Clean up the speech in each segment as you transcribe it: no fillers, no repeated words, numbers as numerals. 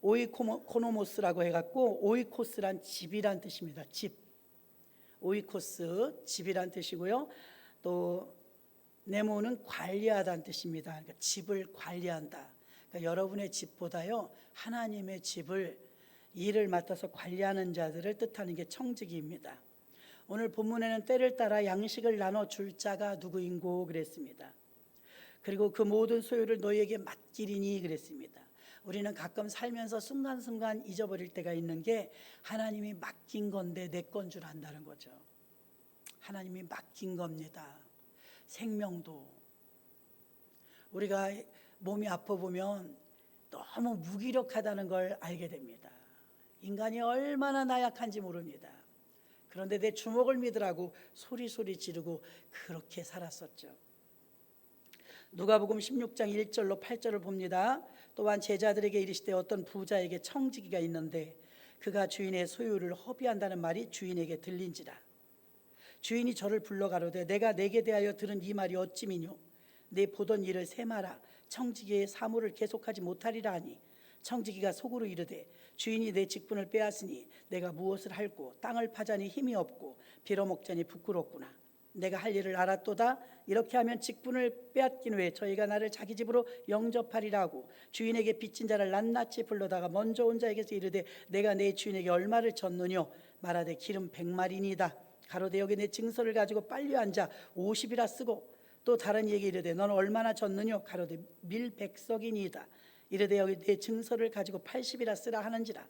오이코노모스라고 해갖고 오이코스란 집이란 뜻입니다. 집. 오이코스 집이란 뜻이고요. 또 네모는 관리하다는 뜻입니다. 그러니까 집을 관리한다. 그러니까 여러분의 집보다요 하나님의 집을 일을 맡아서 관리하는 자들을 뜻하는 게 청지기입니다. 오늘 본문에는 때를 따라 양식을 나눠 줄 자가 누구인고 그랬습니다. 그리고 그 모든 소유를 너희에게 맡기리니 그랬습니다. 우리는 가끔 살면서 순간순간 잊어버릴 때가 있는 게 하나님이 맡긴 건데 내 건 줄 안다는 거죠. 하나님이 맡긴 겁니다. 생명도. 우리가 몸이 아파 보면 너무 무기력하다는 걸 알게 됩니다. 인간이 얼마나 나약한지 모릅니다. 그런데 내 주먹을 믿으라고 소리소리 지르고 그렇게 살았었죠. 누가복음 16장 1절로 8절을 봅니다. 또한 제자들에게 이르시되 어떤 부자에게 청지기가 있는데 그가 주인의 소유를 허비한다는 말이 주인에게 들린지라. 주인이 저를 불러 가로되 내가 내게 대하여 들은 이 말이 어찌미뇨. 내 보던 일을 세마라. 청지기의 사물을 계속하지 못하리라 하니 청지기가 속으로 이르되 주인이 내 직분을 빼앗으니 내가 무엇을 할꼬. 땅을 파자니 힘이 없고 빌어먹자니 부끄럽구나. 내가 할 일을 알았도다. 이렇게 하면 직분을 빼앗긴 후에 저희가 나를 자기 집으로 영접하리라 하고 주인에게 빚진 자를 낱낱이 불러다가 먼저 온 자에게서 이르되 내가 내 주인에게 얼마를 졌느뇨. 말하되 기름 100마리니이다. 가로되 여기 내 증서를 가지고 빨리 앉아 50이라 쓰고 또 다른 이에게 이르되 너는 얼마나 졌느뇨. 가로되 밀 100석이니이다. 이르되 여기 내 증서를 가지고 80이라 쓰라 하는지라.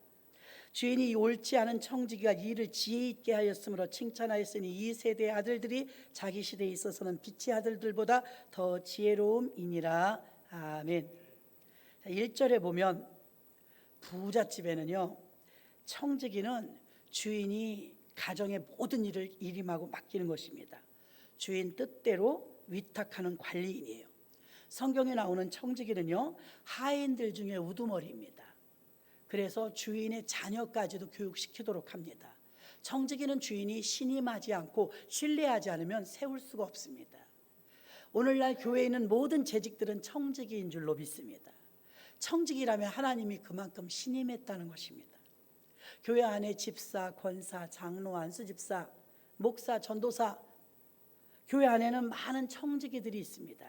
주인이 옳지 않은 청지기가 일을 지혜 있게 하였으므로 칭찬하였으니 이 세대의 아들들이 자기 시대에 있어서는 빛의 아들들보다 더 지혜로움이니라. 아멘. 1절에 보면 부잣집에는요 청지기는 주인이 가정의 모든 일을 일임하고 맡기는 것입니다. 주인 뜻대로 위탁하는 관리인이에요. 성경에 나오는 청지기는요 하인들 중에 우두머리입니다. 그래서 주인의 자녀까지도 교육시키도록 합니다. 청지기는 주인이 신임하지 않고 신뢰하지 않으면 세울 수가 없습니다. 오늘날 교회에 있는 모든 재직들은 청지기인 줄로 믿습니다. 청지기라면 하나님이 그만큼 신임했다는 것입니다. 교회 안에 집사, 권사, 장로, 안수집사, 목사, 전도사, 교회 안에는 많은 청지기들이 있습니다.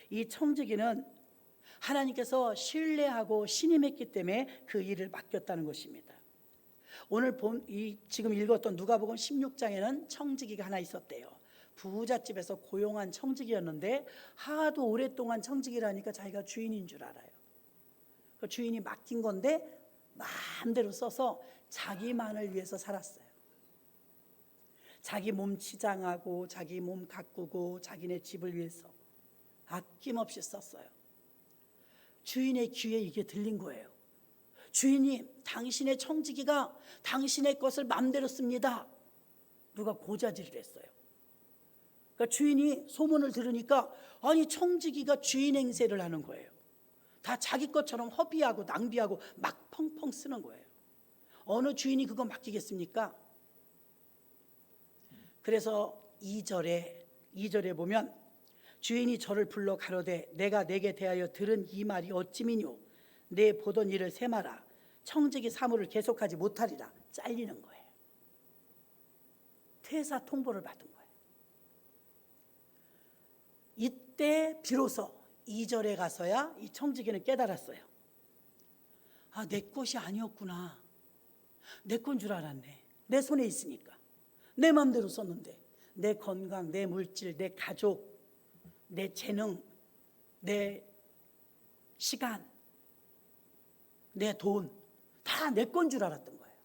이 청지기는 하나님께서 신뢰하고 신임했기 때문에 그 일을 맡겼다는 것입니다. 오늘 지금 읽었던 누가복음 16장에는 청지기가 하나 있었대요. 부잣집에서 고용한 청지기였는데 하도 오랫동안 청지기라니까 자기가 주인인 줄 알아요. 그 주인이 맡긴 건데 마음대로 써서 자기만을 위해서 살았어요. 자기 몸 치장하고 자기 몸 가꾸고 자기네 집을 위해서 아낌없이 썼어요. 주인의 귀에 이게 들린 거예요. 주인이 당신의 청지기가 당신의 것을 마음대로 씁니다. 누가 고자질을 했어요. 그러니까 주인이 소문을 들으니까 아니 청지기가 주인 행세를 하는 거예요. 다 자기 것처럼 허비하고 낭비하고 막 펑펑 쓰는 거예요. 어느 주인이 그거 맡기겠습니까? 그래서 2절에 보면 주인이 저를 불러 가로되 내가 내게 대하여 들은 이 말이 어찌미뇨. 내 보던 일을 세마라. 청지기 사물을 계속하지 못하리라. 잘리는 거예요. 퇴사 통보를 받은 거예요. 이때 비로소 2절에 가서야 이 청지기는 깨달았어요. 아, 내 것이 아니었구나. 내 건 줄 알았네. 내 손에 있으니까. 내 마음대로 썼는데 내 건강, 내 물질, 내 가족, 내 재능, 내 시간, 내 돈 다 내 건 줄 알았던 거예요.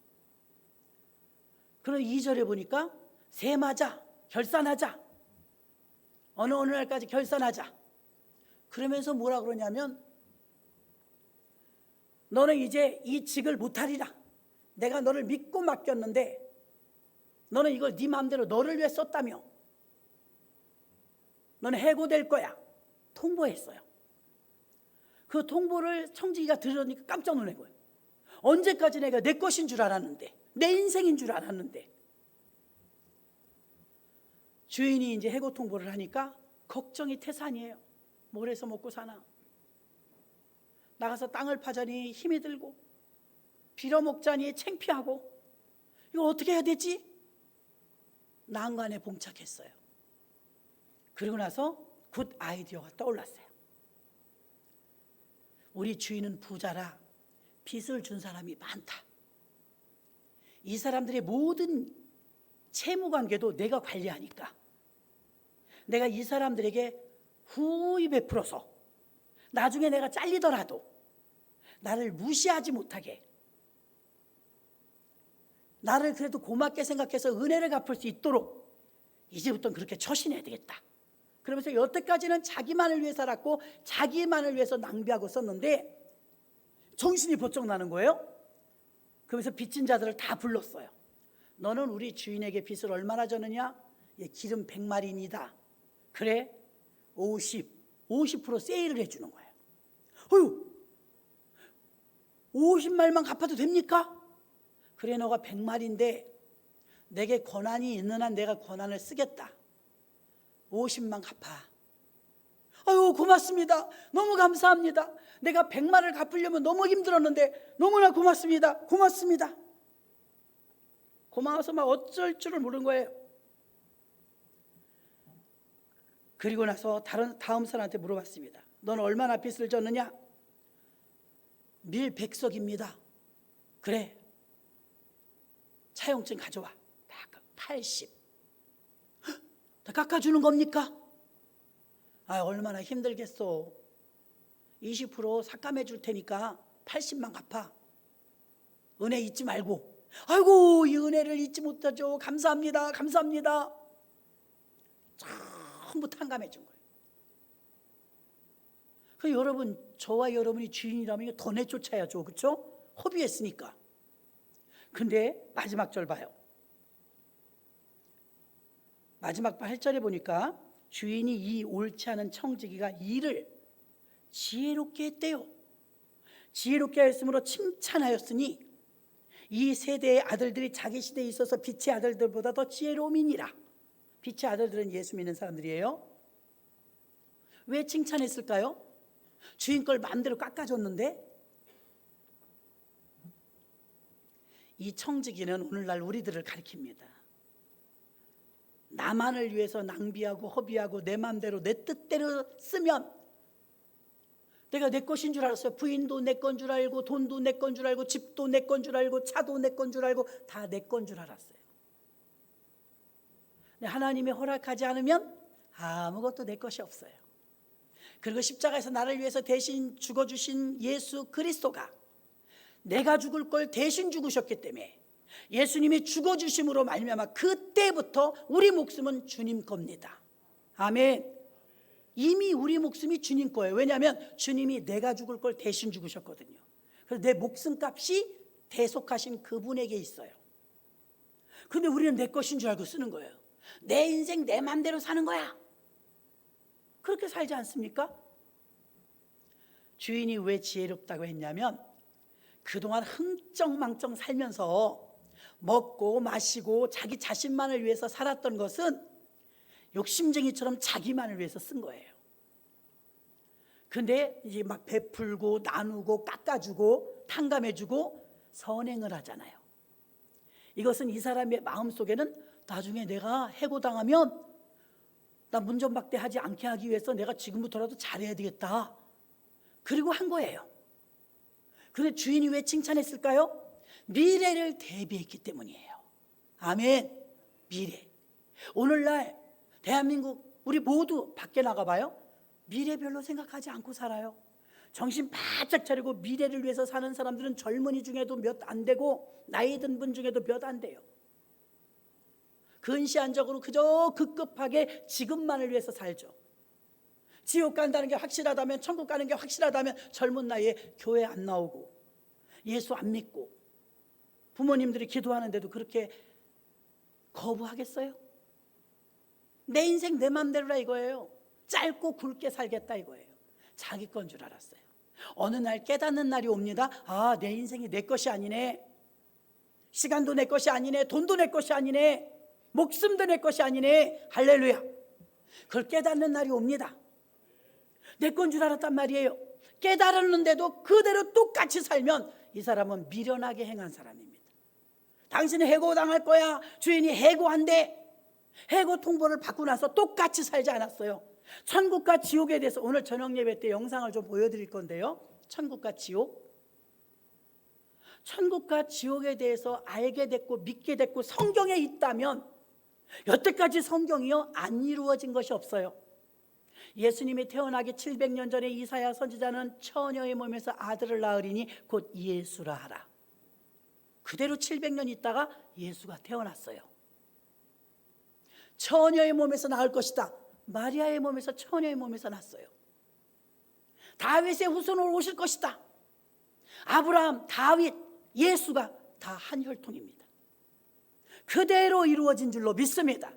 그럼 2절에 보니까 세마자, 결산하자. 어느 날까지 결산하자. 그러면서 뭐라 그러냐면 너는 이제 이 직을 못하리라. 내가 너를 믿고 맡겼는데 너는 이걸 네 마음대로 너를 위해 썼다며 너는 해고될 거야. 통보했어요. 그 통보를 청지기가 들으니까 깜짝 놀란 거예요. 언제까지 내가 내 것인 줄 알았는데, 내 인생인 줄 알았는데. 주인이 이제 해고 통보를 하니까 걱정이 태산이에요. 뭘 해서 먹고 사나. 나가서 땅을 파자니 힘이 들고 빌어먹자니 창피하고 이거 어떻게 해야 되지? 난관에 봉착했어요. 그리고 나서 굿 아이디어가 떠올랐어요. 우리 주인은 부자라 빚을 준 사람이 많다. 이 사람들의 모든 채무관계도 내가 관리하니까 내가 이 사람들에게 후히 베풀어서 나중에 내가 잘리더라도 나를 무시하지 못하게, 나를 그래도 고맙게 생각해서 은혜를 갚을 수 있도록 이제부터는 그렇게 처신해야 되겠다. 그러면서 여태까지는 자기만을 위해 살았고 자기만을 위해서 낭비하고 썼는데 정신이 번쩍 나는 거예요. 그러면서 빚진 자들을 다 불렀어요. 너는 우리 주인에게 빚을 얼마나 졌느냐? 예, 기름 100마리니다. 그래 50% 세일을 해주는 거예요. 어휴, 50말만 갚아도 됩니까? 그래 너가 100마리인데 내게 권한이 있는 한 내가 권한을 쓰겠다. 50만 갚아. 아유 고맙습니다. 너무 감사합니다. 내가 100만을 갚으려면 너무 힘들었는데 너무나 고맙습니다. 고맙습니다. 고마워서 막 어쩔 줄을 모르는 거예요. 그리고 나서 다음 사람한테 물어봤습니다. 너는 얼마나 빚을 졌느냐? 밀 100석입니다. 그래 차용증 가져와. 80. 다 깎아주는 겁니까? 아 얼마나 힘들겠어. 20% 삭감해 줄 테니까 80만 갚아. 은혜 잊지 말고. 아이고 이 은혜를 잊지 못하죠. 감사합니다. 감사합니다. 전부 탕감해 준 거예요. 그 여러분 저와 여러분이 주인이라면 더 내쫓아야죠. 그렇죠? 허비했으니까. 근데 마지막 절 봐요. 마지막 8절에 보니까 주인이 이 옳지 않은 청지기가 일을 지혜롭게 했대요. 지혜롭게 했으므로 칭찬하였으니 이 세대의 아들들이 자기 시대에 있어서 빛의 아들들보다 더 지혜로움이니라. 빛의 아들들은 예수 믿는 사람들이에요. 왜 칭찬했을까요? 주인 걸 마음대로 깎아줬는데. 이 청지기는 오늘날 우리들을 가리킵니다. 나만을 위해서 낭비하고 허비하고 내 마음대로 내 뜻대로 쓰면 내가 내 것인 줄 알았어요. 부인도 내 건 줄 알고 돈도 내 건 줄 알고 집도 내 건 줄 알고 차도 내 건 줄 알고 다 내 건 줄 알았어요. 근데 하나님이 허락하지 않으면 아무것도 내 것이 없어요. 그리고 십자가에서 나를 위해서 대신 죽어주신 예수 그리스도가 내가 죽을 걸 대신 죽으셨기 때문에 예수님이 죽어주심으로 말미암아 그때부터 우리 목숨은 주님 겁니다. 아멘. 이미 우리 목숨이 주님 거예요. 왜냐하면 주님이 내가 죽을 걸 대신 죽으셨거든요. 그래서 내 목숨값이 대속하신 그분에게 있어요. 근데 우리는 내 것인 줄 알고 쓰는 거예요. 내 인생 내 맘대로 사는 거야. 그렇게 살지 않습니까? 주인이 왜 지혜롭다고 했냐면 그동안 흥청망청 살면서 먹고 마시고 자기 자신만을 위해서 살았던 것은 욕심쟁이처럼 자기만을 위해서 쓴 거예요. 근데 이제 막 베풀고 나누고 깎아주고 탕감해주고 선행을 하잖아요. 이것은 이 사람의 마음속에는 나중에 내가 해고당하면 나 문전박대하지 않게 하기 위해서 내가 지금부터라도 잘해야 되겠다. 그리고 한 거예요. 근데 주인이 왜 칭찬했을까요? 미래를 대비했기 때문이에요. 아멘. 미래. 오늘날 대한민국 우리 모두 밖에 나가봐요. 미래 별로 생각하지 않고 살아요. 정신 바짝 차리고 미래를 위해서 사는 사람들은 젊은이 중에도 몇 안 되고 나이 든 분 중에도 몇 안 돼요. 근시안적으로 그저 급급하게 지금만을 위해서 살죠. 지옥 간다는 게 확실하다면, 천국 가는 게 확실하다면 젊은 나이에 교회 안 나오고 예수 안 믿고 부모님들이 기도하는데도 그렇게 거부하겠어요? 내 인생 내 맘대로라 이거예요. 짧고 굵게 살겠다 이거예요. 자기 건 줄 알았어요. 어느 날 깨닫는 날이 옵니다. 아, 내 인생이 내 것이 아니네. 시간도 내 것이 아니네. 돈도 내 것이 아니네. 목숨도 내 것이 아니네. 할렐루야. 그걸 깨닫는 날이 옵니다. 내 건 줄 알았단 말이에요. 깨달았는데도 그대로 똑같이 살면 이 사람은 미련하게 행한 사람입니다. 당신은 해고당할 거야. 주인이 해고한대. 해고 통보를 받고 나서 똑같이 살지 않았어요. 천국과 지옥에 대해서 오늘 저녁 예배 때 영상을 좀 보여드릴 건데요. 천국과 지옥. 천국과 지옥에 대해서 알게 됐고 믿게 됐고 성경에 있다면 여태까지 성경이요 안 이루어진 것이 없어요. 예수님이 태어나기 700년 전에 이사야 선지자는 처녀의 몸에서 아들을 낳으리니 곧 예수라 하라. 그대로 700년 있다가 예수가 태어났어요. 처녀의 몸에서 낳을 것이다. 마리아의 몸에서 처녀의 몸에서 났어요. 다윗의 후손으로 오실 것이다. 아브라함, 다윗, 예수가 다 한 혈통입니다. 그대로 이루어진 줄로 믿습니다.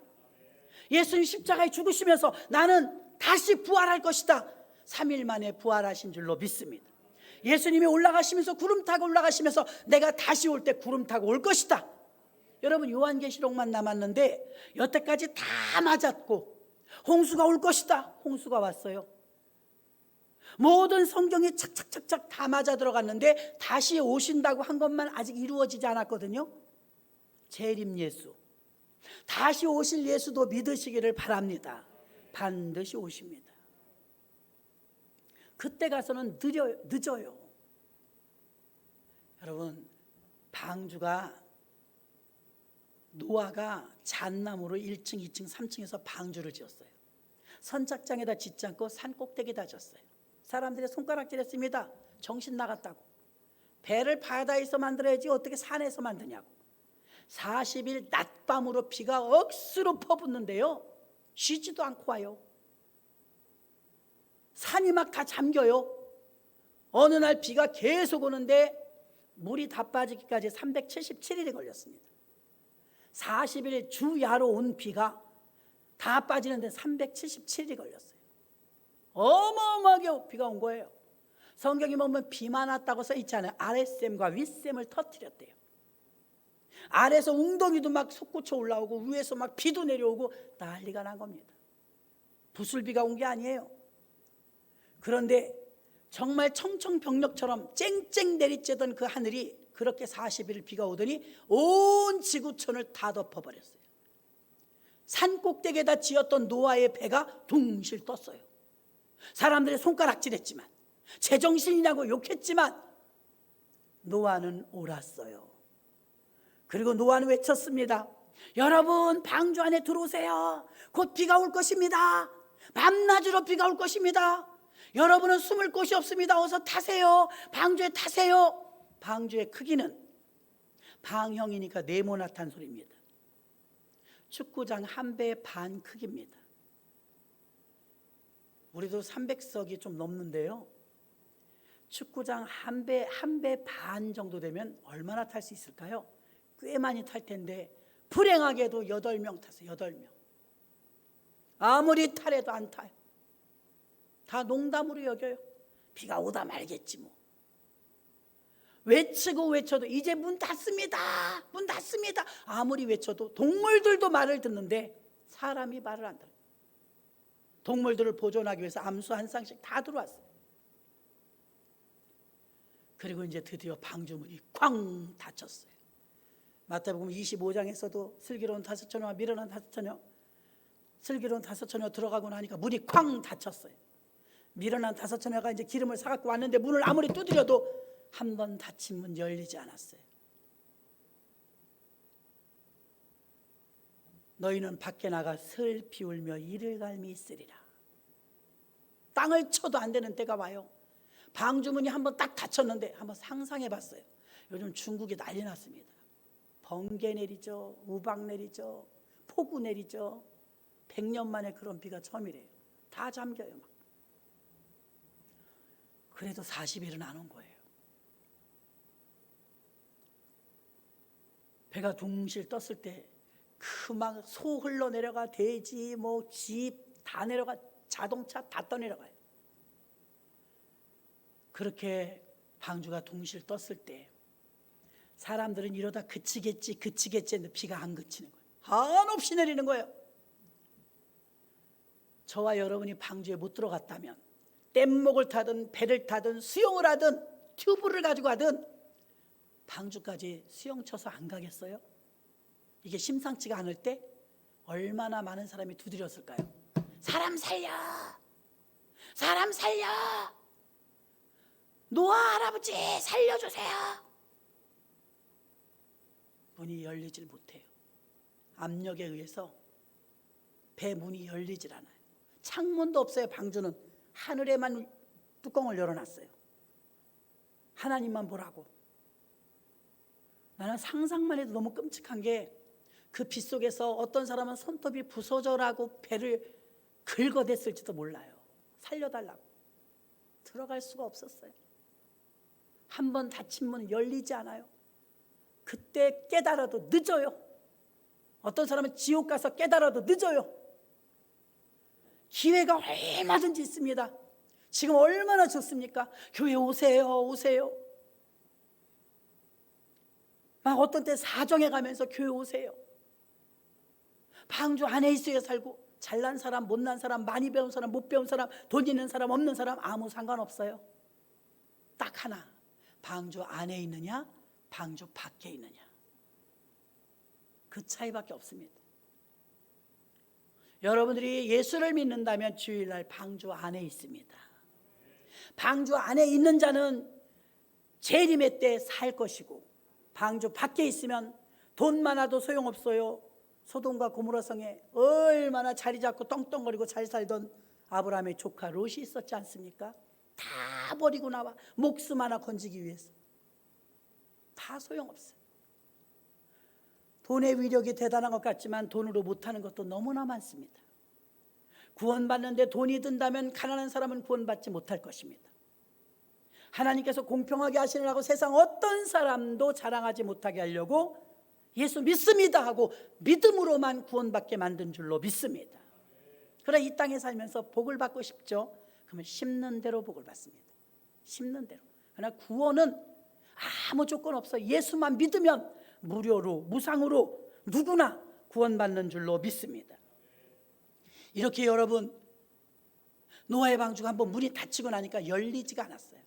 예수님 십자가에 죽으시면서 나는 다시 부활할 것이다. 3일 만에 부활하신 줄로 믿습니다. 예수님이 올라가시면서 구름 타고 올라가시면서 내가 다시 올 때 구름 타고 올 것이다. 여러분 요한계시록만 남았는데 여태까지 다 맞았고 홍수가 올 것이다. 홍수가 왔어요. 모든 성경이 착착착착 다 맞아 들어갔는데 다시 오신다고 한 것만 아직 이루어지지 않았거든요. 재림 예수, 다시 오실 예수도 믿으시기를 바랍니다. 반드시 오십니다. 그때 가서는 늦어요. 여러분 방주가 노아가 잣나무로 1층, 2층, 3층에서 방주를 지었어요. 선착장에다 짓지 않고 산 꼭대기에다 졌어요. 사람들이 손가락질했습니다. 정신 나갔다고. 배를 바다에서 만들어야지 어떻게 산에서 만드냐고. 40일 낮밤으로 비가 억수로 퍼붓는데요 쉬지도 않고 와요. 산이 막 다 잠겨요. 어느 날 비가 계속 오는데 물이 다 빠지기까지 377일이 걸렸습니다. 40일 주야로 온 비가 다 빠지는데 377일이 걸렸어요. 어마어마하게 비가 온 거예요. 성경에 보면 비만 왔다고 써 있잖아요. 아랫샘과 윗샘을 터뜨렸대요. 아래에서 웅덩이도 막 솟구쳐 올라오고 위에서 막 비도 내려오고 난리가 난 겁니다. 부슬비가 온 게 아니에요. 그런데 정말 청청병력처럼 쨍쨍 내리쬐던 그 하늘이 그렇게 40일 비가 오더니 온 지구촌을 다 덮어버렸어요. 산 꼭대기에다 지었던 노아의 배가 둥실 떴어요. 사람들이 손가락질했지만 제정신이냐고 욕했지만 노아는 옳았어요. 그리고 노아는 외쳤습니다. 여러분 방주 안에 들어오세요. 곧 비가 올 것입니다. 밤낮으로 비가 올 것입니다. 여러분은 숨을 곳이 없습니다. 어서 타세요. 방주에 타세요. 방주의 크기는 방형이니까 네모나탄 소리입니다. 축구장 한 배 반 크기입니다. 우리도 300석이 좀 넘는데요. 축구장 한 배 반 정도 되면 얼마나 탈 수 있을까요? 꽤 많이 탈 텐데 불행하게도 8명 탔어요. 8명. 아무리 타래도 안 타요. 다 농담으로 여겨요. 비가 오다 말겠지 뭐. 외치고 외쳐도 이제 문 닫습니다. 문 닫습니다. 아무리 외쳐도 동물들도 말을 듣는데 사람이 말을 안 들어요. 동물들을 보존하기 위해서 암수 한 쌍씩 다 들어왔어요. 그리고 이제 드디어 방주문이 쾅 닫혔어요. 마태복음 25장에서도 슬기로운 5처녀와 미련한 5처녀, 슬기로운 5처녀 들어가고 나니까 문이 쾅 닫혔어요. 미련한 5처녀가 이제 기름을 사갖고 왔는데 문을 아무리 두드려도 한 번 닫힌 문 열리지 않았어요. 너희는 밖에 나가 슬피 울며 이를 갈미 있으리라. 땅을 쳐도 안 되는 때가 와요. 방주문이 한번 딱 닫혔는데 한번 상상해 봤어요. 요즘 중국이 난리 났습니다. 번개 내리죠. 우박 내리죠. 폭우 내리죠. 100년 만에 그런 비가 처음이래요. 다 잠겨요 막. 그래도 40일은 안 온 거예요. 배가 둥실 떴을 때 그 막 소 흘러 내려가 돼지 뭐 집 다 내려가 자동차 다 떠내려가요. 그렇게 방주가 둥실 떴을 때 사람들은 이러다 그치겠지 했는데 비가 안 그치는 거예요. 한없이 내리는 거예요. 저와 여러분이 방주에 못 들어갔다면 뗏목을 타든 배를 타든 수영을 하든 튜브를 가지고 하든 방주까지 수영 쳐서 안 가겠어요? 이게 심상치가 않을 때 얼마나 많은 사람이 두드렸을까요? 사람 살려! 사람 살려! 노아 할아버지 살려주세요! 문이 열리질 못해요. 압력에 의해서 배 문이 열리질 않아요. 창문도 없어요. 방주는 하늘에만 뚜껑을 열어놨어요. 하나님만 보라고. 나는 상상만 해도 너무 끔찍한 게 그 빗속에서 어떤 사람은 손톱이 부서져라고 배를 긁어댔을지도 몰라요. 살려달라고. 들어갈 수가 없었어요. 한 번 닫힌 문 열리지 않아요. 그때 깨달아도 늦어요. 어떤 사람은 지옥 가서 깨달아도 늦어요. 기회가 얼마든지 있습니다. 지금 얼마나 좋습니까? 교회 오세요, 오세요. 막 어떤 때 사정해 가면서 교회 오세요. 방주 안에 있어야 살고, 잘난 사람, 못난 사람, 많이 배운 사람, 못 배운 사람, 돈 있는 사람, 없는 사람 아무 상관없어요. 딱 하나, 방주 안에 있느냐, 방주 밖에 있느냐. 그 차이밖에 없습니다. 여러분들이 예수를 믿는다면 주일날 방주 안에 있습니다. 방주 안에 있는 자는 재림의 때 살 것이고, 방주 밖에 있으면 돈 많아도 소용없어요. 소돔과 고모라 성에 얼마나 자리 잡고 떵떵거리고 잘 살던 아브라함의 조카 롯이 있었지 않습니까? 다 버리고 나와 목숨 하나 건지기 위해서. 다 소용없어요. 돈의 위력이 대단한 것 같지만 돈으로 못하는 것도 너무나 많습니다. 구원받는데 돈이 든다면 가난한 사람은 구원받지 못할 것입니다. 하나님께서 공평하게 하시느라고 세상 어떤 사람도 자랑하지 못하게 하려고 예수 믿습니다 하고 믿음으로만 구원받게 만든 줄로 믿습니다. 그러나 이 땅에 살면서 복을 받고 싶죠? 그러면 심는 대로 복을 받습니다. 심는 대로. 그러나 구원은 아무 조건 없어. 예수만 믿으면 무료로, 무상으로 누구나 구원받는 줄로 믿습니다. 이렇게 여러분, 노아의 방주가 한번 문이 닫히고 나니까 열리지가 않았어요.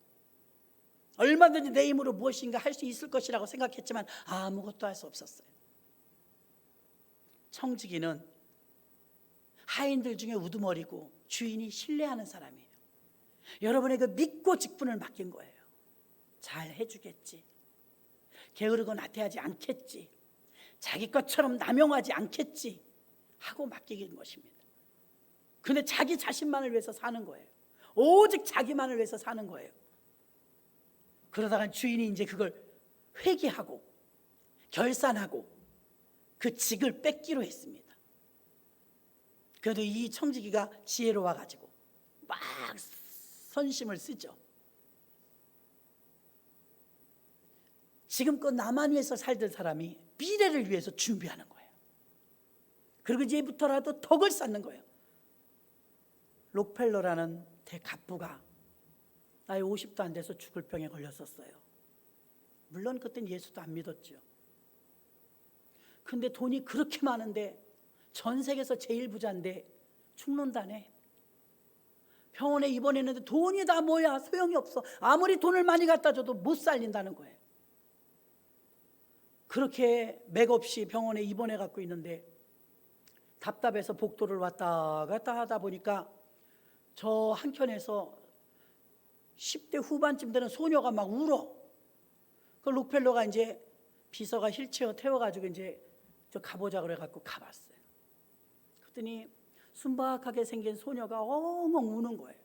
얼마든지 내 힘으로 무엇인가 할 수 있을 것이라고 생각했지만 아무것도 할 수 없었어요. 청지기는 하인들 중에 우두머리고 주인이 신뢰하는 사람이에요. 여러분에게 믿고 직분을 맡긴 거예요. 잘 해주겠지, 게으르고 나태하지 않겠지, 자기 것처럼 남용하지 않겠지 하고 맡기는 것입니다. 근데 자기 자신만을 위해서 사는 거예요. 오직 자기만을 위해서 사는 거예요. 그러다가 주인이 이제 그걸 회개하고 결산하고 그 직을 뺏기로 했습니다. 그래도 이 청지기가 지혜로워 가지고 막 선심을 쓰죠. 지금껏 나만 위해서 살던 사람이 미래를 위해서 준비하는 거예요. 그리고 이제부터라도 덕을 쌓는 거예요. 록펠러라는 대갑부가 나이 50도 안 돼서 죽을 병에 걸렸었어요. 물론 그땐 예수도 안 믿었죠. 근데 돈이 그렇게 많은데, 전 세계에서 제일 부자인데 죽는다네. 병원에 입원했는데 돈이 다 뭐야, 소용이 없어. 아무리 돈을 많이 갖다 줘도 못 살린다는 거예요. 그렇게 맥없이 병원에 입원해 갖고 있는데 답답해서 복도를 왔다 갔다 하다 보니까 저 한켠에서 10대 후반쯤 되는 소녀가 막 울어. 그 록펠러가 이제 비서가 휠체어 태워가지고 이제 저 가보자 그래갖고 가봤어요. 그랬더니 순박하게 생긴 소녀가 엉엉 우는 거예요.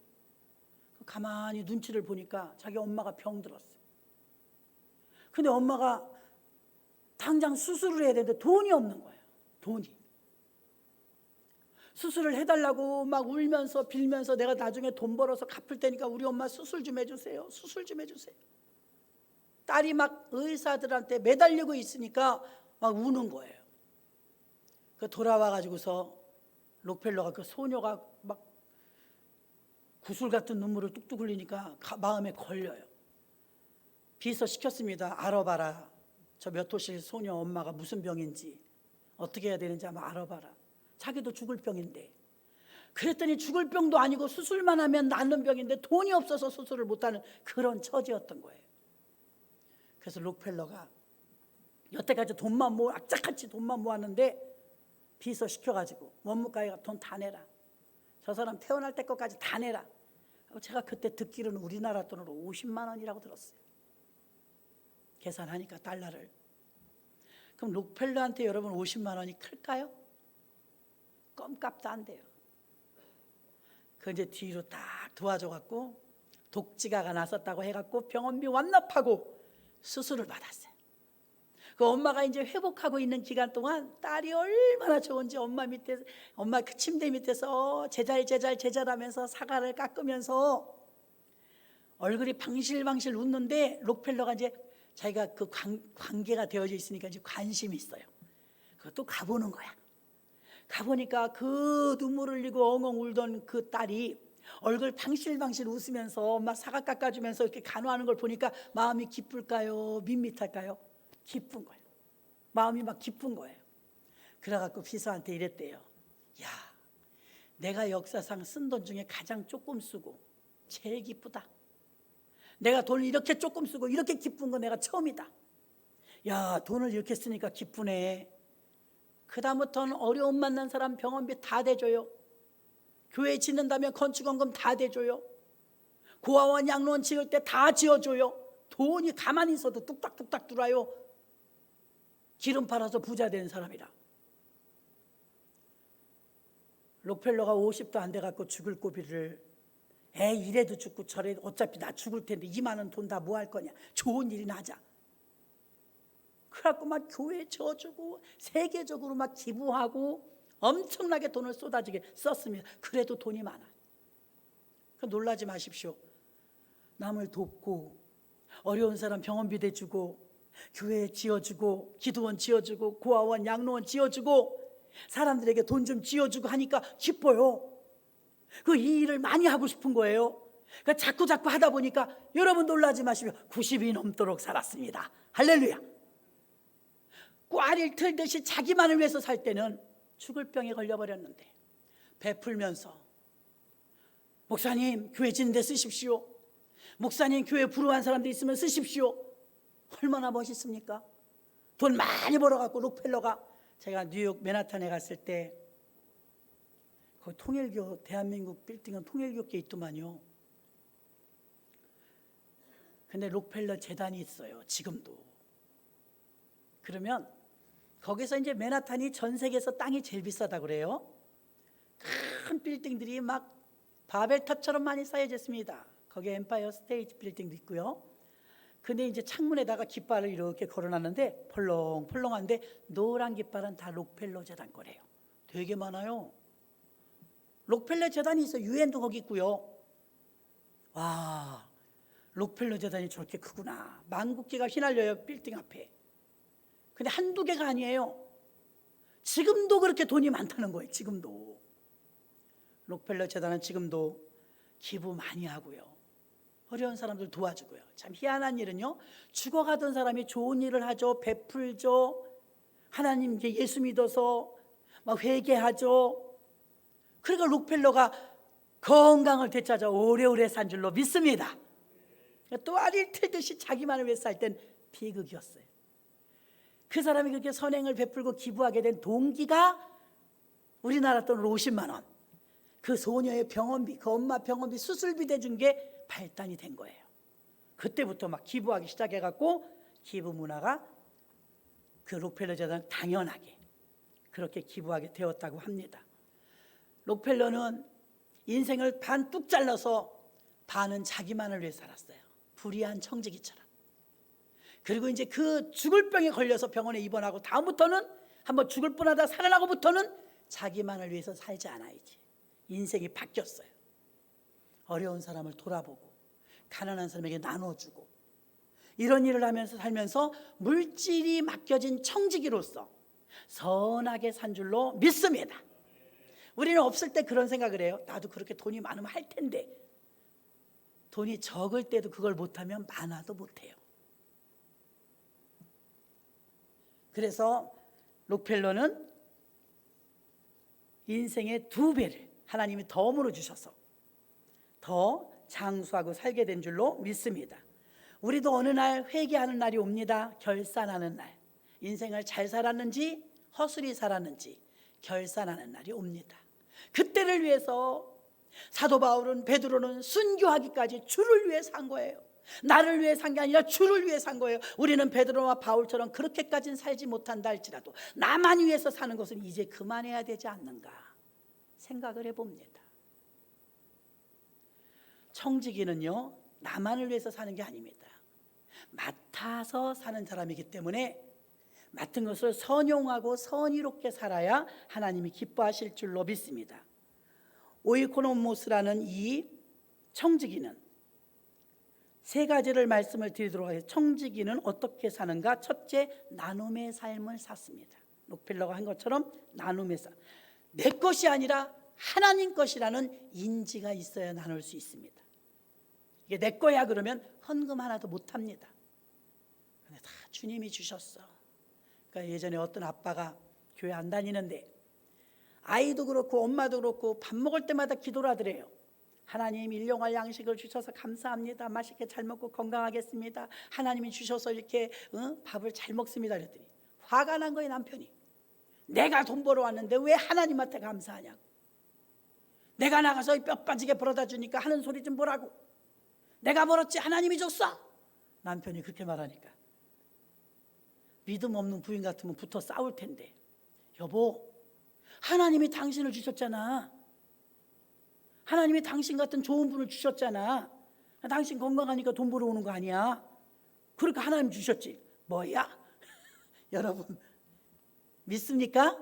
가만히 눈치를 보니까 자기 엄마가 병들었어요. 근데 엄마가 당장 수술을 해야 되는데 돈이 없는 거예요. 돈이. 수술을 해달라고 막 울면서 빌면서 내가 나중에 돈 벌어서 갚을 테니까 우리 엄마 수술 좀 해주세요. 수술 좀 해주세요. 딸이 막 의사들한테 매달리고 있으니까 막 우는 거예요. 그 돌아와가지고서 록펠러가 그 소녀가 막 구슬 같은 눈물을 뚝뚝 흘리니까 마음에 걸려요. 비서 시켰습니다. 알아봐라. 저 몇 호실 소녀 엄마가 무슨 병인지 어떻게 해야 되는지 한번 알아봐라. 자기도 죽을 병인데. 그랬더니 죽을 병도 아니고 수술만 하면 낫는 병인데 돈이 없어서 수술을 못하는 그런 처지였던 거예요. 그래서 록펠러가 여태까지 악착같이 돈만 모았는데 비서시켜가지고 원무과에가 돈 다 내라, 저 사람 태어날 때 것까지 다 내라. 제가 그때 듣기로는 우리나라 돈으로 50만 원이라고 들었어요. 계산하니까 달러를. 그럼 록펠러한테 여러분 50만 원이 클까요? 껌값도 안 돼요. 그 이제 뒤로 딱 도와줘갖고 독지가가 나섰다고 해갖고 병원비 완납하고 수술을 받았어요. 그 엄마가 이제 회복하고 있는 기간 동안 딸이 얼마나 좋은지 엄마 그 침대 밑에서 제잘하면서 사과를 깎으면서 얼굴이 방실방실 웃는데 록펠러가 이제 자기가 그 관계가 되어져 있으니까 이제 관심이 있어요. 그것도 가보는 거야. 가보니까 그 눈물 흘리고 엉엉 울던 그 딸이 얼굴 방실방실 웃으면서 엄마 사과 깎아주면서 이렇게 간호하는 걸 보니까 마음이 기쁠까요? 밋밋할까요? 기쁜 거예요. 마음이 막 기쁜 거예요. 그래갖고 비서한테 이랬대요. 야, 내가 역사상 쓴 돈 중에 가장 조금 쓰고 제일 기쁘다. 내가 돈을 이렇게 조금 쓰고 이렇게 기쁜 거 내가 처음이다. 야, 돈을 이렇게 쓰니까 기쁘네. 그 다음부터는 어려움 만난 사람 병원비 다 대줘요. 교회 짓는다면 건축원금 다 대줘요. 고아원 양로원 지을 때 다 지어줘요. 돈이 가만히 있어도 뚝딱뚝딱 들어와요. 기름 팔아서 부자 되는 사람이라. 록펠러가 50도 안 돼갖고 죽을 고비를 이래도 죽고 저래도 어차피 나 죽을 텐데 이만한 돈 다 뭐 할 거냐. 좋은 일이나 하자. 그래갖고 막 교회에 져주고 세계적으로 막 기부하고 엄청나게 돈을 쏟아지게 썼습니다. 그래도 돈이 많아. 놀라지 마십시오. 남을 돕고 어려운 사람 병원비 대주고 교회 지어주고 기도원 지어주고 고아원 양로원 지어주고 사람들에게 돈 좀 지어주고 하니까 기뻐요. 이 일을 많이 하고 싶은 거예요. 그러니까 자꾸 하다 보니까 여러분 놀라지 마시고 90이 넘도록 살았습니다. 할렐루야. 꽈리를 틀듯이 자기만을 위해서 살 때는 죽을 병에 걸려버렸는데 베풀면서 목사님 교회 짓는 데 쓰십시오. 목사님 교회 불우한 사람들 있으면 쓰십시오. 얼마나 멋있습니까? 돈 많이 벌어갖고 록펠러가 제가 뉴욕 맨하탄에 갔을 때 거기 통일교 대한민국 빌딩은 통일교께 있더만요. 근데 록펠러 재단이 있어요. 지금도. 그러면 거기서 이제 맨하탄이 전 세계에서 땅이 제일 비싸다고 그래요. 큰 빌딩들이 막 바벨탑처럼 많이 쌓여졌습니다. 거기에 엠파이어 스테이트 빌딩도 있고요. 근데 이제 창문에다가 깃발을 이렇게 걸어놨는데 펄렁펄렁한데 노란 깃발은 다 록펠러 재단 거래요. 되게 많아요. 록펠러 재단이 있어. 유엔도 거기 있고요. 와, 록펠러 재단이 저렇게 크구나. 만국기가 휘날려요. 빌딩 앞에. 근데 한두 개가 아니에요. 지금도 그렇게 돈이 많다는 거예요. 지금도. 록펠러 재단은 지금도 기부 많이 하고요. 어려운 사람들 도와주고요. 참 희한한 일은요, 죽어가던 사람이 좋은 일을 하죠. 베풀죠. 하나님 예수 믿어서 막 회개하죠. 그러니까 록펠러가 건강을 되찾아 오래오래 산 줄로 믿습니다. 또 알을 틀듯이 자기만을 위해서 살 땐 비극이었어요. 그 사람이 그렇게 선행을 베풀고 기부하게 된 동기가 우리나라 돈으로 50만 원. 그 소녀의 병원비, 그 엄마 병원비 수술비 대준 게 발단이 된 거예요. 그때부터 막 기부하기 시작해갖고 기부 문화가 그 록펠러 재단 당연하게 그렇게 기부하게 되었다고 합니다. 록펠러는 인생을 반 뚝 잘라서 반은 자기만을 위해 살았어요. 불의한 청지기처럼. 그리고 이제 그 죽을 병에 걸려서 병원에 입원하고 다음부터는 한번 죽을 뻔하다 살아나고부터는 자기만을 위해서 살지 않아야지. 인생이 바뀌었어요. 어려운 사람을 돌아보고 가난한 사람에게 나눠주고 이런 일을 하면서 살면서 물질이 맡겨진 청지기로서 선하게 산 줄로 믿습니다. 우리는 없을 때 그런 생각을 해요. 나도 그렇게 돈이 많으면 할 텐데. 돈이 적을 때도 그걸 못하면 많아도 못해요. 그래서 록펠러는 인생의 2배를 하나님이 덤으로 주셔서 더 장수하고 살게 된 줄로 믿습니다. 우리도 어느 날 회개하는 날이 옵니다. 결산하는 날. 인생을 잘 살았는지 허술히 살았는지 결산하는 날이 옵니다. 그때를 위해서 사도 바울은, 베드로는 순교하기까지 주를 위해 산 거예요. 나를 위해 산 게 아니라 주를 위해 산 거예요. 우리는 베드로와 바울처럼 그렇게까지는 살지 못한다 할지라도 나만 위해서 사는 것은 이제 그만해야 되지 않는가 생각을 해봅니다. 청지기는요, 나만을 위해서 사는 게 아닙니다. 맡아서 사는 사람이기 때문에 맡은 것을 선용하고 선의롭게 살아야 하나님이 기뻐하실 줄로 믿습니다. 오이코노모스라는 이 청지기는 세 가지를 말씀을 드리도록 하겠습니다. 청지기는 어떻게 사는가? 첫째, 나눔의 삶을 샀습니다. 록펠러가 한 것처럼 나눔의 삶. 내 것이 아니라 하나님 것이라는 인지가 있어야 나눌 수 있습니다. 이게 내 거야 그러면 헌금 하나도 못합니다. 근데 다 주님이 주셨어. 그러니까 예전에 어떤 아빠가 교회 안 다니는데 아이도 그렇고 엄마도 그렇고 밥 먹을 때마다 기도를 하더래요. 하나님 일용할 양식을 주셔서 감사합니다. 맛있게 잘 먹고 건강하겠습니다. 하나님이 주셔서 이렇게 밥을 잘 먹습니다. 그랬더니 화가 난 거예요, 남편이. 내가 돈 벌어 왔는데 왜 하나님한테 감사하냐고. 내가 나가서 뼈 빠지게 벌어다 주니까 하는 소리 좀 보라고. 내가 벌었지 하나님이 줬어. 남편이 그렇게 말하니까 믿음 없는 부인 같으면 붙어 싸울 텐데, 여보, 하나님이 당신을 주셨잖아. 하나님이 당신 같은 좋은 분을 주셨잖아. 당신 건강하니까 돈 벌어 오는 거 아니야. 그러니까 하나님 주셨지. 뭐야? 여러분 믿습니까?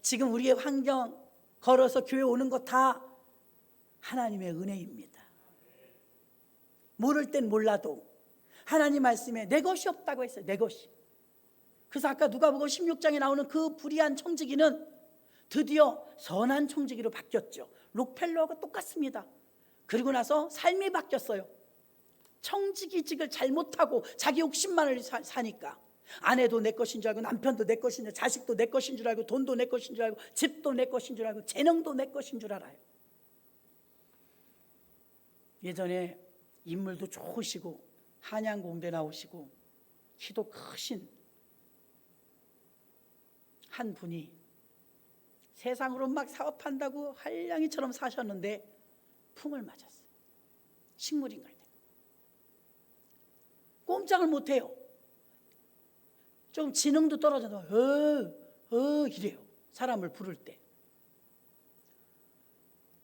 지금 우리의 환경 걸어서 교회 오는 거 다 하나님의 은혜입니다. 모를 땐 몰라도 하나님 말씀에 내 것이 없다고 했어요. 내 것이. 그래서 아까 누가복음 16장에 나오는 그 불의한 청지기는 드디어 선한 청지기로 바뀌었죠. 록펠러하고 똑같습니다. 그리고 나서 삶이 바뀌었어요. 청지기직을 잘못하고 자기 욕심만을 사니까 아내도 내 것인 줄 알고 남편도 내 것인 줄 알고 자식도 내 것인 줄 알고 돈도 내 것인 줄 알고 집도 내 것인 줄 알고 재능도 내 것인 줄 알아요. 예전에 인물도 좋으시고 한양공대 나오시고 키도 크신 한 분이 세상으로 막 사업한다고 한량이처럼 사셨는데 풍을 맞았어요. 식물인간이 되고 꼼짝을 못해요. 좀 지능도 떨어져서 이래요. 사람을 부를 때.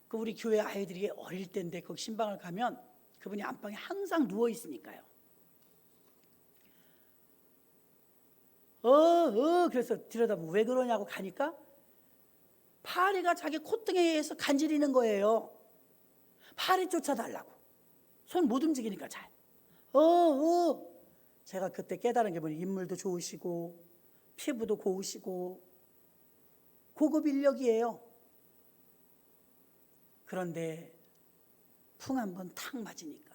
그 우리 교회 아이들이 어릴 때인데 거기 신방을 가면 그분이 안방에 항상 누워 있으니까요. 그래서 들여다보고 왜 그러냐고 가니까 파리가 자기 콧등에서 간지리는 거예요. 파리 쫓아달라고. 손 못 움직이니까 잘. 제가 그때 깨달은 게 뭐냐. 인물도 좋으시고 피부도 고우시고 고급 인력이에요. 그런데 풍 한번 탁 맞으니까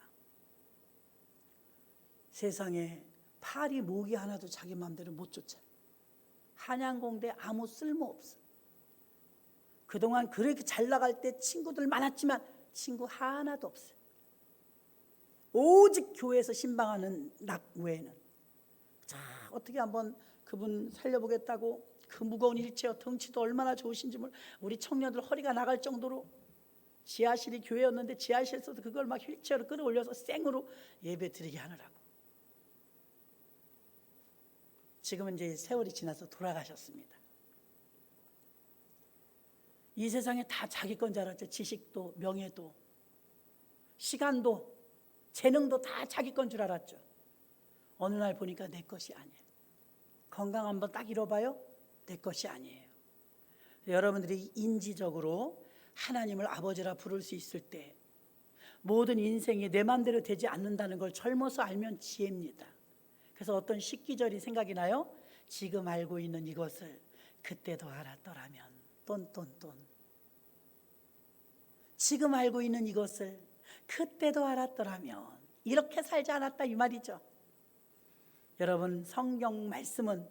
세상에 파리 모기 하나도 자기 마음대로 못 쫓아. 한양공대 아무 쓸모없어. 그동안 그렇게 잘 나갈 때 친구들 많았지만 친구 하나도 없어요. 오직 교회에서 신방하는 낙 외에는. 자, 어떻게 한번 그분 살려보겠다고 그 무거운 휠체어, 덩치도 얼마나 좋으신지 우리 청년들 허리가 나갈 정도로 지하실이 교회였는데 지하실에서도 그걸 막 휠체어로 끌어올려서 생으로 예배 드리게 하느라고. 지금은 이제 세월이 지나서 돌아가셨습니다. 이 세상에 다 자기 건 줄 알았죠. 지식도 명예도 시간도 재능도 다 자기 건 줄 알았죠. 어느 날 보니까 내 것이 아니에요. 건강 한번 딱 잃어봐요. 내 것이 아니에요. 여러분들이 인지적으로 하나님을 아버지라 부를 수 있을 때 모든 인생이 내 마음대로 되지 않는다는 걸 젊어서 알면 지혜입니다. 그래서 어떤 식기절이 생각이 나요. 지금 알고 있는 이것을 그때도 알았더라면 똔똔똔. 지금 알고 있는 이것을 그때도 알았더라면 이렇게 살지 않았다 이 말이죠. 여러분 성경 말씀은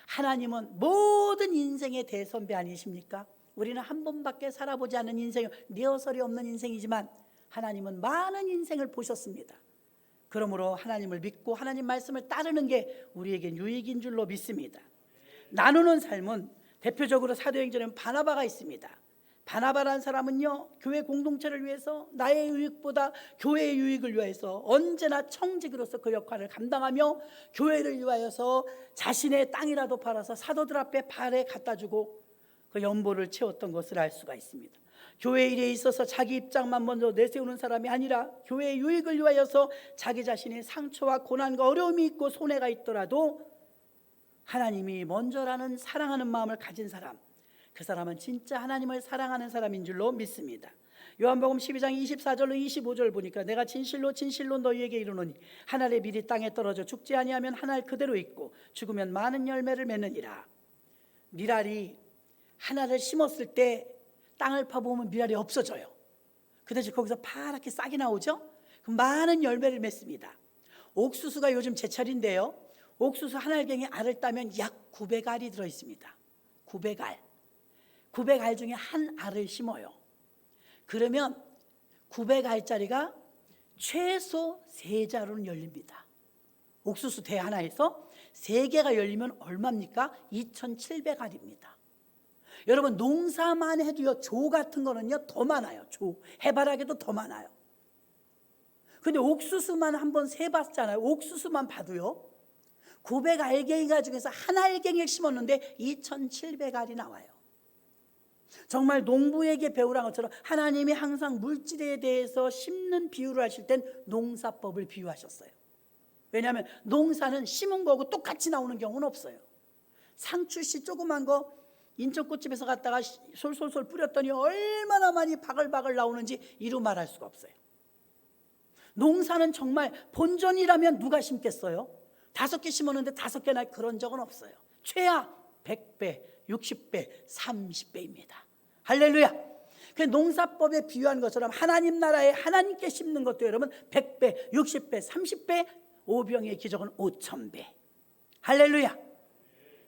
하나님은 모든 인생의 대선배 아니십니까? 우리는 한 번밖에 살아보지 않은 인생, 리허설이 없는 인생이지만 하나님은 많은 인생을 보셨습니다. 그러므로 하나님을 믿고 하나님 말씀을 따르는 게 우리에겐 유익인 줄로 믿습니다. 나누는 삶은 대표적으로 사도행전에는 바나바가 있습니다. 바나바라는 사람은요, 교회 공동체를 위해서 나의 유익보다 교회의 유익을 위해서 언제나 청지기로서 그 역할을 감당하며 교회를 위하여서 자신의 땅이라도 팔아서 사도들 앞에 발에 갖다 주고 그 연보를 채웠던 것을 알 수가 있습니다. 교회 일에 있어서 자기 입장만 먼저 내세우는 사람이 아니라 교회의 유익을 위하여서 자기 자신의 상처와 고난과 어려움이 있고 손해가 있더라도 하나님이 먼저라는 사랑하는 마음을 가진 사람, 그 사람은 진짜 하나님을 사랑하는 사람인 줄로 믿습니다. 요한복음 12장 24절로 25절 보니까 내가 진실로 진실로 너희에게 이르노니 한 알의 밀이 땅에 떨어져 죽지 아니하면 한 알 그대로 있고 죽으면 많은 열매를 맺느니라. 밀알이 하나를 심었을 때 땅을 파보면 밀알이 없어져요. 그 대신 거기서 파랗게 싹이 나오죠. 그럼 많은 열매를 맺습니다. 옥수수가 요즘 제철인데요, 옥수수 한 알갱이 알을 따면 약 900알이 들어있습니다. 900알 중에 한 알을 심어요. 그러면 900알짜리가 최소 3자루는 열립니다. 옥수수 대 하나에서 3개가 열리면 얼마입니까? 2700알입니다. 여러분, 농사만 해도요, 조 같은 거는요 더 많아요. 조, 해바라기도 더 많아요. 근데 옥수수만 한번 세봤잖아요. 옥수수만 봐도요 900알갱이가 중에서 한 알갱이를 심었는데 2700알이 나와요. 정말 농부에게 배우란 것처럼 하나님이 항상 물질에 대해서 심는 비유를 하실 땐 농사법을 비유하셨어요. 왜냐하면 농사는 심은 거고 똑같이 나오는 경우는 없어요. 상추씨 조그만 거 인천꽃집에서 갔다가 솔솔솔 뿌렸더니 얼마나 많이 바글바글 나오는지 이루 말할 수가 없어요. 농사는 정말 본전이라면 누가 심겠어요? 5개 심었는데 5개 날 그런 적은 없어요. 최하 100배, 60배, 30배입니다. 할렐루야. 그 농사법에 비유한 것처럼 하나님 나라에 하나님께 심는 것도 여러분 100배, 60배, 30배, 오병의 기적은 5000배. 할렐루야.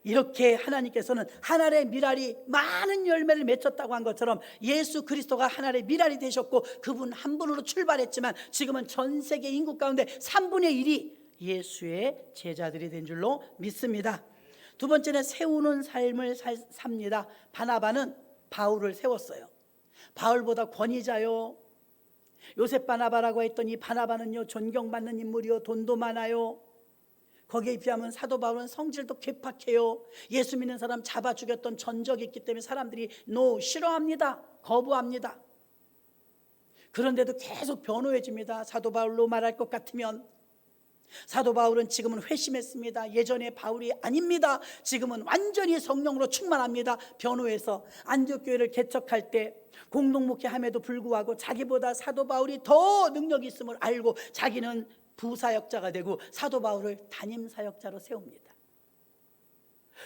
이렇게 하나님께서는 한 알의 밀알이 많은 열매를 맺혔다고 한 것처럼 예수 그리스도가 한 알의 밀알이 되셨고 그분 한 분으로 출발했지만 지금은 전 세계 인구 가운데 3분의 1이 예수의 제자들이 된 줄로 믿습니다. 두 번째는 세우는 삶을 삽니다. 바나바는 바울을 세웠어요. 바울보다 권위자요, 요셉 바나바라고 했더니 바나바는요 존경받는 인물이요, 돈도 많아요. 거기에 비하면 사도 바울은 성질도 괴팍해요. 예수 믿는 사람 잡아 죽였던 전적이 있기 때문에 사람들이 싫어합니다. 거부합니다. 그런데도 계속 변호해 줍니다. 사도 바울로 말할 것 같으면. 사도 바울은 지금은 회심했습니다. 예전에 바울이 아닙니다. 지금은 완전히 성령으로 충만합니다. 변호해서 안디옥 교회를 개척할 때 공동목회함에도 불구하고 자기보다 사도 바울이 더 능력이 있음을 알고 자기는 부사역자가 되고 사도 바울을 담임사역자로 세웁니다.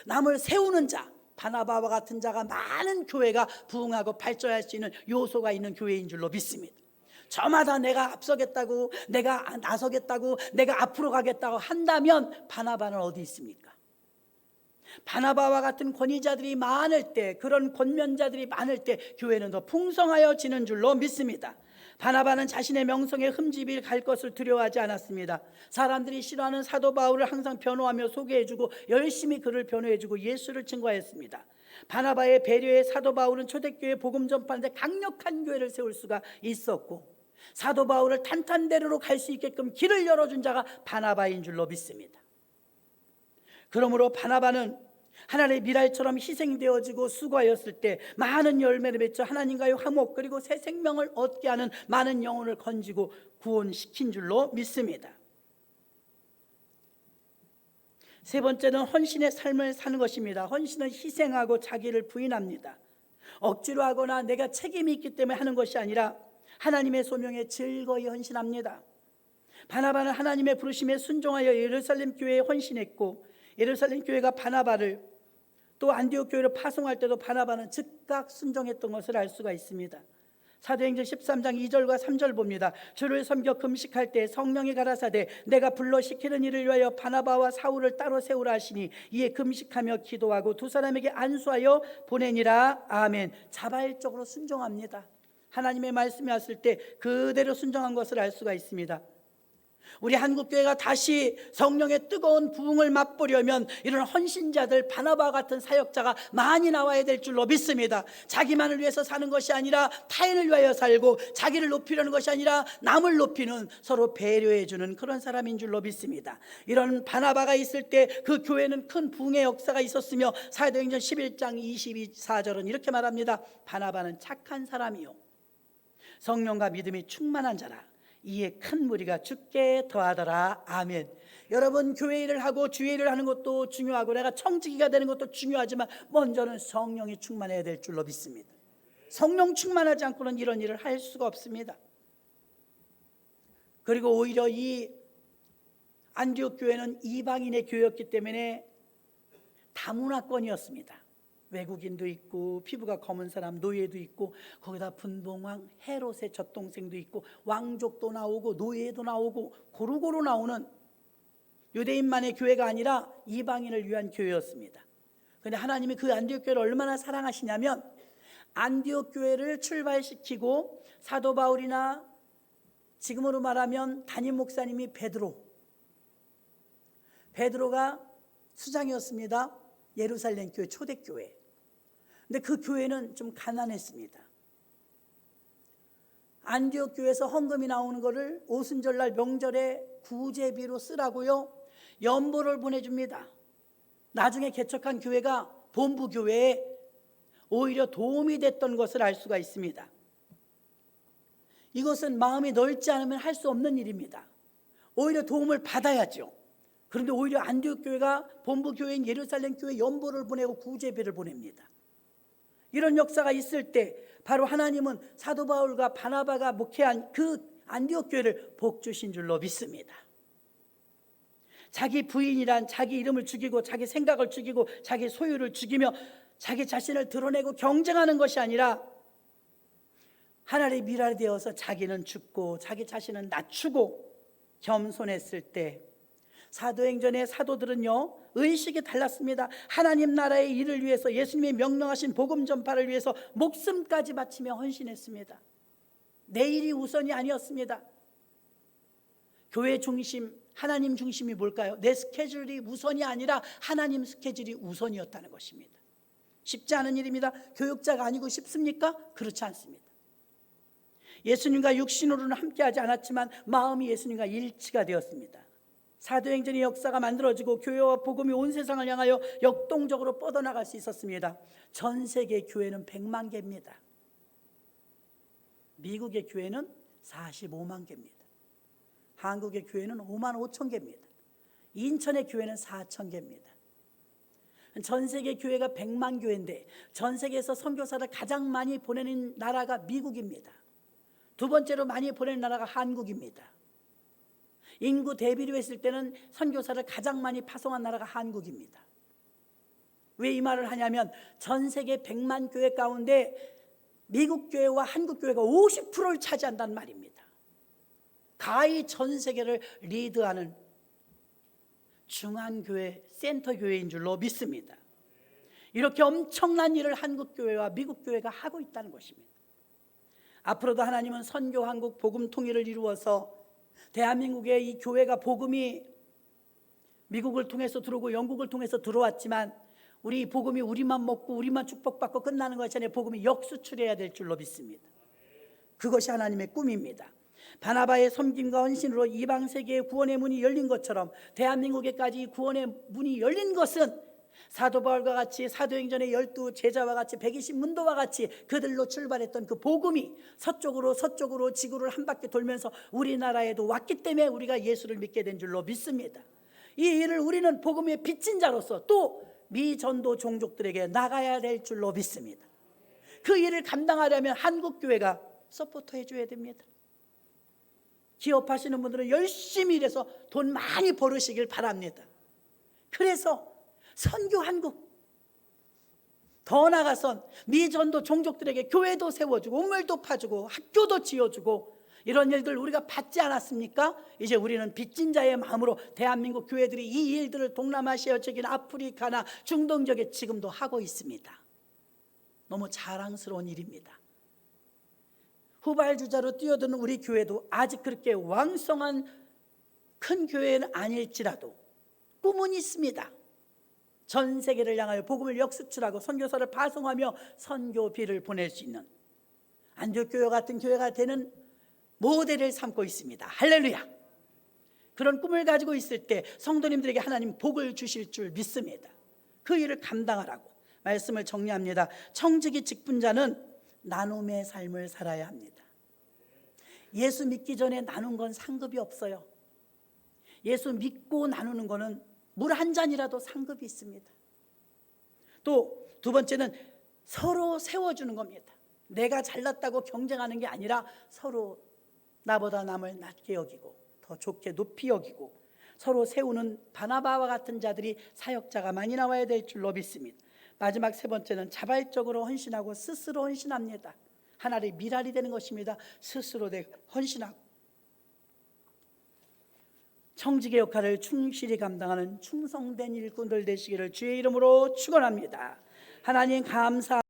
남을 세우는 자, 바나바와 같은 자가 많은 교회가 부흥하고 발전할 수 있는 요소가 있는 교회인 줄로 믿습니다. 저마다 내가 앞서겠다고, 내가 나서겠다고, 내가 앞으로 가겠다고 한다면 바나바는 어디 있습니까? 바나바와 같은 권위자들이 많을 때, 그런 권면자들이 많을 때 교회는 더 풍성하여지는 줄로 믿습니다. 바나바는 자신의 명성에 흠집이 갈 것을 두려워하지 않았습니다. 사람들이 싫어하는 사도 바울을 항상 변호하며 소개해주고 열심히 그를 변호해주고 예수를 증거했습니다. 바나바의 배려에 사도 바울은 초대교회 복음 전파하는데 강력한 교회를 세울 수가 있었고, 사도 바울을 탄탄대로로 갈 수 있게끔 길을 열어준 자가 바나바인 줄로 믿습니다. 그러므로 바나바는 하나님의 밀알처럼 희생되어지고 수고하였을 때 많은 열매를 맺어 하나님과의 화목 그리고 새 생명을 얻게 하는 많은 영혼을 건지고 구원시킨 줄로 믿습니다. 세 번째는 헌신의 삶을 사는 것입니다. 헌신은 희생하고 자기를 부인합니다. 억지로 하거나 내가 책임이 있기 때문에 하는 것이 아니라 하나님의 소명에 즐거이 헌신합니다. 바나바는 하나님의 부르심에 순종하여 예루살렘 교회에 헌신했고, 예루살렘 교회가 바나바를 또 안디옥 교회를 파송할 때도 바나바는 즉각 순종했던 것을 알 수가 있습니다. 사도행전 13장 2절과 3절 봅니다. 주를 섬겨 금식할 때 성령이 가라사대 내가 불러 시키는 일을 위하여 바나바와 사울을 따로 세우라 하시니 이에 금식하며 기도하고 두 사람에게 안수하여 보내니라. 아멘. 자발적으로 순종합니다. 하나님의 말씀이 왔을 때 그대로 순종한 것을 알 수가 있습니다. 우리 한국교회가 다시 성령의 뜨거운 부흥을 맛보려면 이런 헌신자들, 바나바와 같은 사역자가 많이 나와야 될 줄로 믿습니다. 자기만을 위해서 사는 것이 아니라 타인을 위하여 살고, 자기를 높이려는 것이 아니라 남을 높이는, 서로 배려해 주는 그런 사람인 줄로 믿습니다. 이런 바나바가 있을 때 그 교회는 큰 부흥의 역사가 있었으며, 사도행전 11장 24절은 이렇게 말합니다. 바나바는 착한 사람이요 성령과 믿음이 충만한 자라. 이에 큰 무리가 죽게 더하더라. 아멘. 여러분, 교회 일을 하고 주의 일을 하는 것도 중요하고 내가 청지기가 되는 것도 중요하지만 먼저는 성령이 충만해야 될 줄로 믿습니다. 성령 충만하지 않고는 이런 일을 할 수가 없습니다. 그리고 오히려 이 안디옥 교회는 이방인의 교회였기 때문에 다문화권이었습니다. 외국인도 있고 피부가 검은 사람 노예도 있고, 거기다 분봉왕 헤롯의 젖동생도 있고, 왕족도 나오고 노예도 나오고 고루고루 나오는 유대인만의 교회가 아니라 이방인을 위한 교회였습니다. 그런데 하나님이 그 안디옥 교회를 얼마나 사랑하시냐면, 안디옥 교회를 출발시키고 사도 바울이나 지금으로 말하면 담임 목사님이 베드로가 수장이었습니다. 예루살렘 교회 초대교회. 근데 그 교회는 좀 가난했습니다. 안디옥 교회에서 헌금이 나오는 거를 오순절날 명절에 구제비로 쓰라고요 연보를 보내줍니다. 나중에 개척한 교회가 본부교회에 오히려 도움이 됐던 것을 알 수가 있습니다. 이것은 마음이 넓지 않으면 할 수 없는 일입니다. 오히려 도움을 받아야죠. 그런데 오히려 안디옥 교회가 본부교회인 예루살렘 교회 연보를 보내고 구제비를 보냅니다. 이런 역사가 있을 때 바로 하나님은 사도 바울과 바나바가 목회한 그 안디옥 교회를 복 주신 줄로 믿습니다. 자기 부인이란 자기 이름을 죽이고 자기 생각을 죽이고 자기 소유를 죽이며 자기 자신을 드러내고 경쟁하는 것이 아니라 하나님의 미랄이 되어서 자기는 죽고 자기 자신은 낮추고 겸손했을 때, 사도행전의 사도들은요 의식이 달랐습니다. 하나님 나라의 일을 위해서, 예수님이 명령하신 복음 전파를 위해서 목숨까지 바치며 헌신했습니다. 내 일이 우선이 아니었습니다. 교회 중심, 하나님 중심이 뭘까요? 내 스케줄이 우선이 아니라 하나님 스케줄이 우선이었다는 것입니다. 쉽지 않은 일입니다. 교육자가 아니고 쉽습니까? 그렇지 않습니다. 예수님과 육신으로는 함께하지 않았지만 마음이 예수님과 일치가 되었습니다. 사도행전의 역사가 만들어지고 교회와 복음이 온 세상을 향하여 역동적으로 뻗어나갈 수 있었습니다. 전 세계 교회는 100만 개입니다. 미국의 교회는 45만 개입니다. 한국의 교회는 5만 5천 개입니다. 인천의 교회는 4천 개입니다. 전 세계 교회가 100만 교회인데 전 세계에서 선교사를 가장 많이 보내는 나라가 미국입니다. 두 번째로 많이 보내는 나라가 한국입니다. 인구 대비로 했을 때는 선교사를 가장 많이 파송한 나라가 한국입니다. 왜 이 말을 하냐면 전 세계 100만 교회 가운데 미국 교회와 한국 교회가 50%를 차지한다는 말입니다. 가히 전 세계를 리드하는 중앙교회, 센터교회인 줄로 믿습니다. 이렇게 엄청난 일을 한국 교회와 미국 교회가 하고 있다는 것입니다. 앞으로도 하나님은 선교 한국 복음 통일을 이루어서 대한민국의 이 교회가 복음이 미국을 통해서 들어오고 영국을 통해서 들어왔지만 우리 복음이 우리만 먹고 우리만 축복받고 끝나는 것이 아니라 복음이 역수출해야 될 줄로 믿습니다. 그것이 하나님의 꿈입니다. 바나바의 섬김과 헌신으로 이방 세계의 구원의 문이 열린 것처럼 대한민국에까지 구원의 문이 열린 것은 사도 바울과 같이 사도행전의 12 제자와 같이 120문도와 같이 그들로 출발했던 그 복음이 서쪽으로 지구를 한 바퀴 돌면서 우리나라에도 왔기 때문에 우리가 예수를 믿게 된 줄로 믿습니다. 이 일을 우리는 복음의 빚진 자로서 또 미전도 종족들에게 나가야 될 줄로 믿습니다. 그 일을 감당하려면 한국교회가 서포트해 줘야 됩니다. 기업하시는 분들은 열심히 일해서 돈 많이 벌으시길 바랍니다. 그래서 선교 한국, 더 나아가선 미전도 종족들에게 교회도 세워주고 우물도 파주고 학교도 지어주고 이런 일들 우리가 받지 않았습니까? 이제 우리는 빚진 자의 마음으로 대한민국 교회들이 이 일들을 동남아시아 지역인 아프리카나 중동 지역에 지금도 하고 있습니다. 너무 자랑스러운 일입니다. 후발주자로 뛰어드는 우리 교회도 아직 그렇게 왕성한 큰 교회는 아닐지라도 꿈은 있습니다. 전 세계를 향하여 복음을 역수출하고 선교사를 파송하며 선교비를 보낼 수 있는 안디옥 교회 같은 교회가 되는 모델을 삼고 있습니다. 할렐루야. 그런 꿈을 가지고 있을 때 성도님들에게 하나님 복을 주실 줄 믿습니다. 그 일을 감당하라고 말씀을 정리합니다. 청지기 직분자는 나눔의 삶을 살아야 합니다. 예수 믿기 전에 나눈 건 상급이 없어요. 예수 믿고 나누는 거는 물 한 잔이라도 상급이 있습니다. 또 두 번째는 서로 세워주는 겁니다. 내가 잘났다고 경쟁하는 게 아니라 서로 나보다 남을 낮게 여기고 더 좋게 높이 여기고 서로 세우는 바나바와 같은 자들이 사역자가 많이 나와야 될 줄로 믿습니다. 마지막 세 번째는 자발적으로 헌신하고 스스로 헌신합니다. 하나의 미랄이 되는 것입니다. 스스로 헌신하고 청지기 역할을 충실히 감당하는 충성된 일꾼들 되시기를 주의 이름으로 축원합니다. 하나님 감사